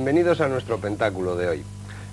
bienvenidos a nuestro pentáculo de hoy.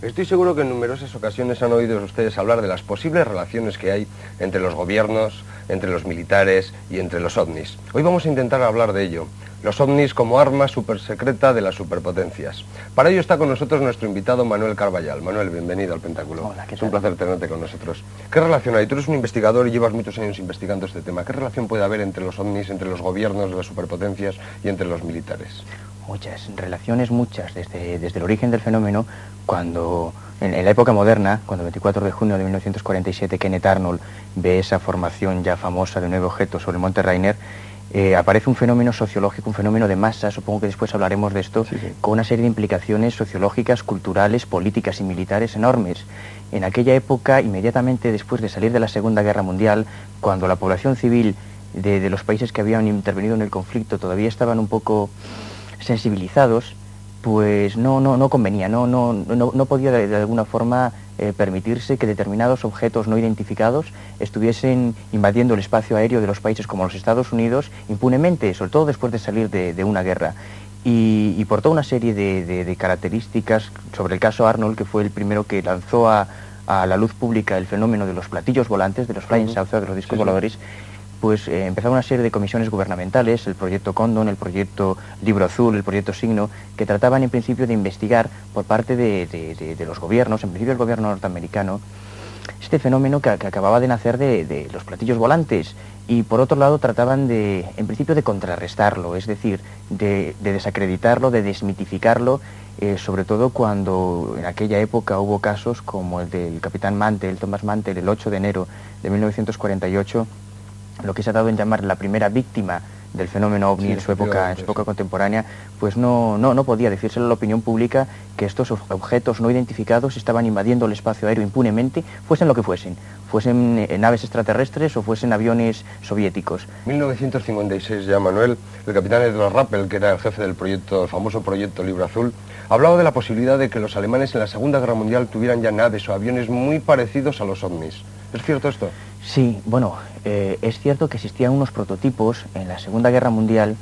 Estoy seguro que en numerosas ocasiones han oído ustedes hablar de las posibles relaciones que hay entre los gobiernos, entre los militares y entre los ovnis. Hoy vamos a intentar hablar de ello, los ovnis como arma supersecreta de las superpotencias. Para ello está con nosotros nuestro invitado Manuel Carballal. Manuel, bienvenido al pentáculo. Hola, ¿qué tal? Es un placer tenerte con nosotros. ¿Qué relación hay? Tú eres un investigador y llevas muchos años investigando este tema. ¿Qué relación puede haber entre los ovnis, entre los gobiernos de las superpotencias y entre los militares? Muchas, relaciones muchas, desde el origen del fenómeno, cuando en la época moderna, cuando el 24 de junio de 1947 Kenneth Arnold ve esa formación ya famosa de un nuevo objeto sobre el monte Rainier, aparece un fenómeno sociológico, un fenómeno de masa, supongo que después hablaremos de esto, sí. Con una serie de implicaciones sociológicas, culturales, políticas y militares enormes. En aquella época, inmediatamente después de salir de la Segunda Guerra Mundial, cuando la población civil de los países que habían intervenido en el conflicto todavía estaban un poco sensibilizados, pues no convenía, no podía de alguna forma permitirse que determinados objetos no identificados estuviesen invadiendo el espacio aéreo de los países como los Estados Unidos impunemente, sobre todo después de salir de una guerra. Y por toda una serie de características, sobre el caso Arnold, que fue el primero que lanzó a la luz pública el fenómeno de los platillos volantes, de los flying saucers, de los discos voladores, pues empezaron una serie de comisiones gubernamentales, el proyecto Cóndor, el proyecto Libro Azul, el proyecto Signo, que trataban en principio de investigar por parte de los gobiernos, en principio el gobierno norteamericano, este fenómeno que acababa de nacer de los platillos volantes, y por otro lado trataban en principio de contrarrestarlo, es decir, de desacreditarlo, de desmitificarlo, sobre todo cuando en aquella época hubo casos como el del capitán Mantell, Thomas Mantell, el 8 de enero de 1948, lo que se ha dado en llamar la primera víctima del fenómeno ovni en su época contemporánea, pues no podía decírselo a la opinión pública que estos objetos no identificados estaban invadiendo el espacio aéreo impunemente, fuesen lo que fuesen naves extraterrestres o fuesen aviones soviéticos. 1956 ya, Manuel, el capitán Edward Rappel, que era el jefe del proyecto, el famoso proyecto Libro Azul, hablaba de la posibilidad de que los alemanes en la Segunda Guerra Mundial tuvieran ya naves o aviones muy parecidos a los ovnis. ¿Es cierto esto? Sí, bueno, es cierto que existían unos prototipos en la Segunda Guerra Mundial.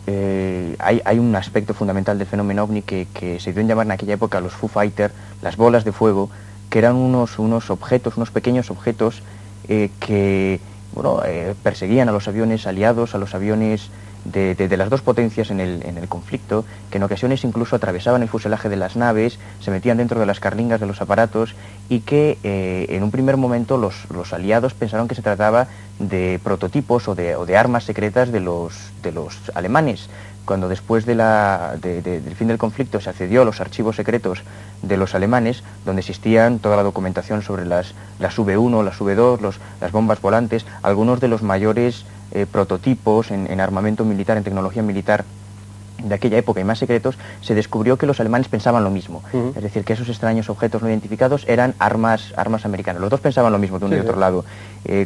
Hay un aspecto fundamental del fenómeno ovni que se dio en llamar en aquella época los Foo Fighters, las bolas de fuego, que eran unos objetos, unos pequeños objetos que perseguían a los aviones aliados, a los aviones de las dos potencias en el conflicto, que en ocasiones incluso atravesaban el fuselaje de las naves, se metían dentro de las carlingas de los aparatos, y que en un primer momento los aliados pensaron que se trataba de prototipos o de armas secretas de los alemanes. Cuando después del fin del conflicto se accedió a los archivos secretos de los alemanes, donde existían toda la documentación sobre las V1, las V2, las bombas volantes, algunos de los mayores prototipos en armamento militar, en tecnología militar de aquella época y más secretos, se descubrió que los alemanes pensaban lo mismo. Es decir, que esos extraños objetos no identificados eran armas americanas. Los dos pensaban lo mismo de uno y otro lado,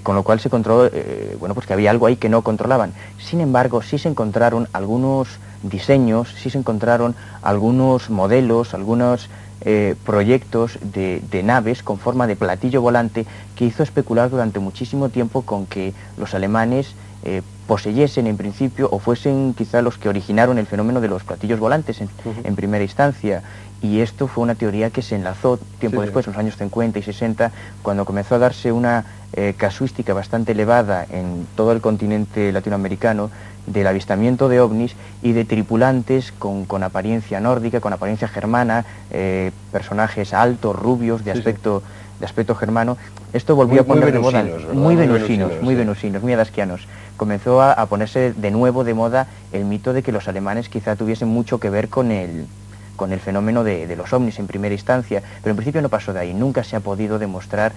con lo cual se encontró pues que había algo ahí que no controlaban. Sin embargo, sí se encontraron algunos diseños, sí se encontraron algunos modelos, algunos proyectos de naves con forma de platillo volante, que hizo especular durante muchísimo tiempo con que los alemanes poseyesen en principio o fuesen quizá los que originaron el fenómeno de los platillos volantes en primera instancia. Y esto fue una teoría que se enlazó tiempo después, en los años 50 y 60, cuando comenzó a darse una casuística bastante elevada en todo el continente latinoamericano del avistamiento de ovnis y de tripulantes con apariencia nórdica, con apariencia germana, personajes altos, rubios, de aspecto germano. Esto volvió a poner de moda, muy venusinos, muy adasquianos. Comenzó a ponerse de nuevo de moda el mito de que los alemanes quizá tuviesen mucho que ver con el fenómeno de los ovnis en primera instancia, pero en principio no pasó de ahí. Nunca se ha podido demostrar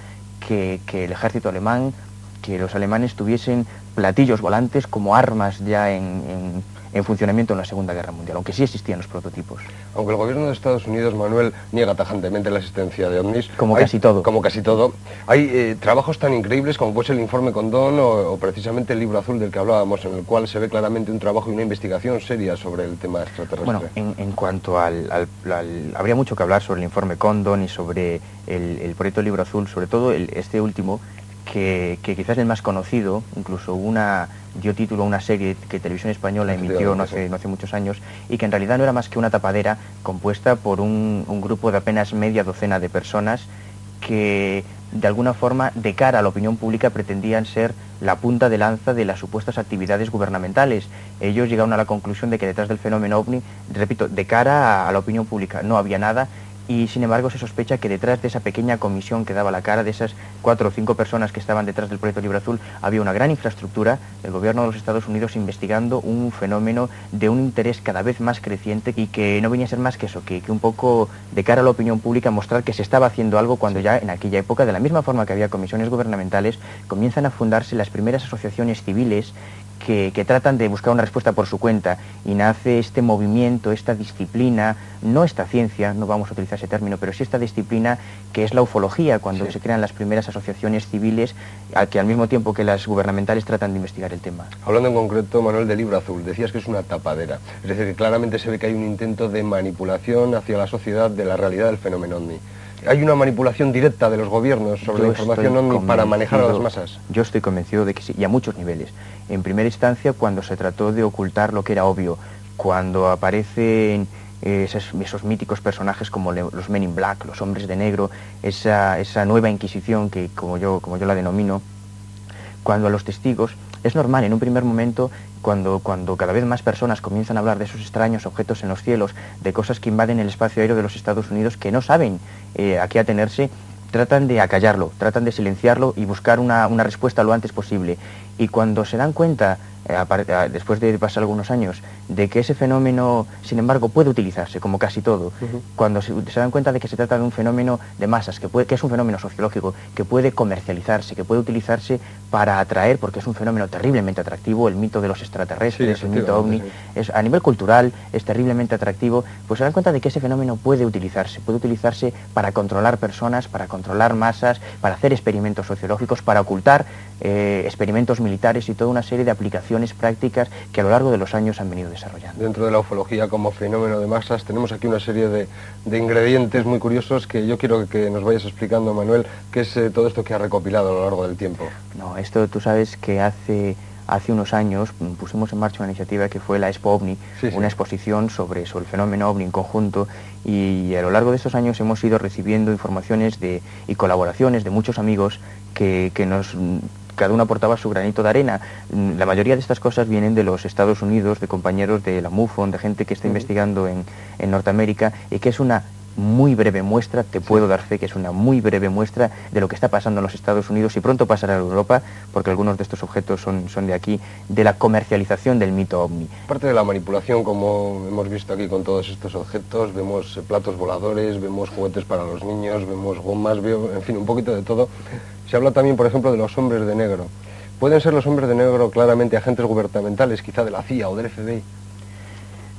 que el ejército alemán, que los alemanes tuviesen platillos volantes como armas ya en funcionamiento en la Segunda Guerra Mundial, aunque sí existían los prototipos. Aunque el gobierno de Estados Unidos, Manuel, niega tajantemente la existencia de ovnis, casi todo. Como casi todo, hay trabajos tan increíbles como pues el informe Cóndor o precisamente el Libro Azul del que hablábamos, en el cual se ve claramente un trabajo y una investigación seria sobre el tema extraterrestre. Bueno, en cuanto habría mucho que hablar sobre el informe Cóndor y sobre el proyecto Libro Azul, sobre todo este último, que quizás el más conocido, incluso dio título a una serie que Televisión Española emitió no hace muchos años, y que en realidad no era más que una tapadera compuesta por un grupo de apenas media docena de personas que de alguna forma, de cara a la opinión pública, pretendían ser la punta de lanza de las supuestas actividades gubernamentales. Ellos llegaron a la conclusión de que detrás del fenómeno OVNI, repito, de cara a la opinión pública no había nada, y sin embargo se sospecha que detrás de esa pequeña comisión que daba la cara, de esas 4 o 5 personas que estaban detrás del proyecto Libro Azul, había una gran infraestructura del gobierno de los Estados Unidos investigando un fenómeno de un interés cada vez más creciente y que no venía a ser más que eso, que un poco de cara a la opinión pública mostrar que se estaba haciendo algo cuando ya en aquella época, de la misma forma que había comisiones gubernamentales, comienzan a fundarse las primeras asociaciones civiles que tratan de buscar una respuesta por su cuenta, y nace este movimiento, esta disciplina, no esta ciencia, no vamos a utilizar ese término, pero sí esta disciplina que es la ufología, cuando se crean las primeras asociaciones civiles que al mismo tiempo que las gubernamentales tratan de investigar el tema. Hablando en concreto, Manuel, del Libro Azul, decías que es una tapadera, es decir, que claramente se ve que hay un intento de manipulación hacia la sociedad de la realidad del fenómeno OVNI. ¿Hay una manipulación directa de los gobiernos sobre la información OVNI para manejar a las masas? Yo estoy convencido de que sí, y a muchos niveles. En primera instancia, cuando se trató de ocultar lo que era obvio, cuando aparecen esos míticos personajes como los Men in Black, los hombres de negro, esa nueva Inquisición que como yo la denomino, cuando a los testigos, es normal en un primer momento, cuando cada vez más personas comienzan a hablar de esos extraños objetos en los cielos, de cosas que invaden el espacio aéreo de los Estados Unidos, que no saben a qué atenerse, tratan de acallarlo, tratan de silenciarlo y buscar una respuesta lo antes posible. Y cuando se dan cuenta, después de pasar algunos años, de que ese fenómeno, sin embargo, puede utilizarse, como casi todo, cuando se dan cuenta de que se trata de un fenómeno de masas, que es un fenómeno sociológico, que puede comercializarse, que puede utilizarse para atraer, porque es un fenómeno terriblemente atractivo, el mito de los extraterrestres, sí, el mito OVNI, a nivel cultural es terriblemente atractivo, pues se dan cuenta de que ese fenómeno puede utilizarse para controlar personas, para controlar masas, para hacer experimentos sociológicos, para ocultar experimentos militares y toda una serie de aplicaciones prácticas que a lo largo de los años han venido desarrollando. Dentro de la ufología como fenómeno de masas tenemos aquí una serie de ingredientes muy curiosos que yo quiero que nos vayas explicando, Manuel, qué es todo esto que ha recopilado a lo largo del tiempo. No, esto tú sabes que hace unos años pusimos en marcha una iniciativa que fue la Expo OVNI, una exposición sobre el fenómeno OVNI en conjunto, y a lo largo de estos años hemos ido recibiendo informaciones y colaboraciones de muchos amigos que cada uno aportaba su granito de arena. La mayoría de estas cosas vienen de los Estados Unidos, de compañeros de la MUFON, de gente que está investigando en Norteamérica, y que es una muy breve muestra, te puedo dar fe que es una muy breve muestra de lo que está pasando en los Estados Unidos y pronto pasará a Europa, porque algunos de estos objetos son de aquí, de la comercialización del mito OVNI. Aparte de la manipulación, como hemos visto aquí con todos estos objetos, vemos platos voladores, vemos juguetes para los niños, vemos gomas, en fin, un poquito de todo. Se habla también, por ejemplo, de los hombres de negro. ¿Pueden ser los hombres de negro claramente agentes gubernamentales, quizá de la CIA o del FBI?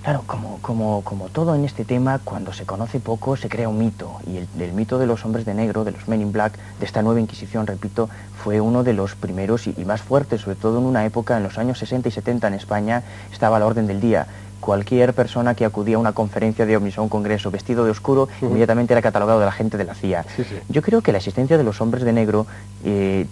Claro, como todo en este tema, cuando se conoce poco se crea un mito, y el mito de los hombres de negro, de los Men in Black, de esta nueva Inquisición, repito, fue uno de los primeros y más fuertes, sobre todo en una época, en los años 60 y 70 en España, estaba a la orden del día. Cualquier persona que acudía a una conferencia de ovnis o a un congreso vestido de oscuro, inmediatamente era catalogado de la gente de la CIA. Yo creo que la existencia de los hombres de negro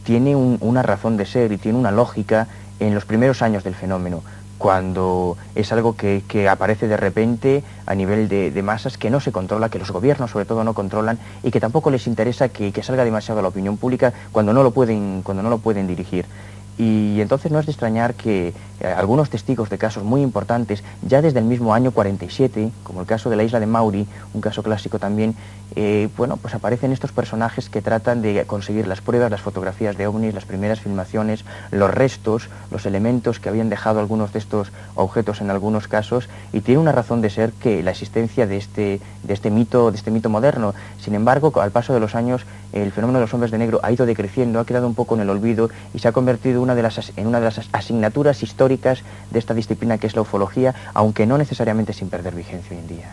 tiene una razón de ser y tiene una lógica en los primeros años del fenómeno, cuando es algo que aparece de repente a nivel de masas, que no se controla, que los gobiernos sobre todo no controlan, y que tampoco les interesa que salga demasiado a la opinión pública cuando no lo pueden dirigir. Y entonces no es de extrañar que algunos testigos de casos muy importantes, ya desde el mismo año 47, como el caso de la isla de Mauri, un caso clásico también, pues aparecen estos personajes que tratan de conseguir las pruebas, las fotografías de ovnis, las primeras filmaciones, los restos, los elementos que habían dejado algunos de estos objetos en algunos casos, y tiene una razón de ser que la existencia de este mito moderno. Sin embargo, al paso de los años, el fenómeno de los hombres de negro ha ido decreciendo, ha quedado un poco en el olvido y se ha convertido en una de las asignaturas históricas de esta disciplina que es la ufología, aunque no necesariamente sin perder vigencia hoy en día.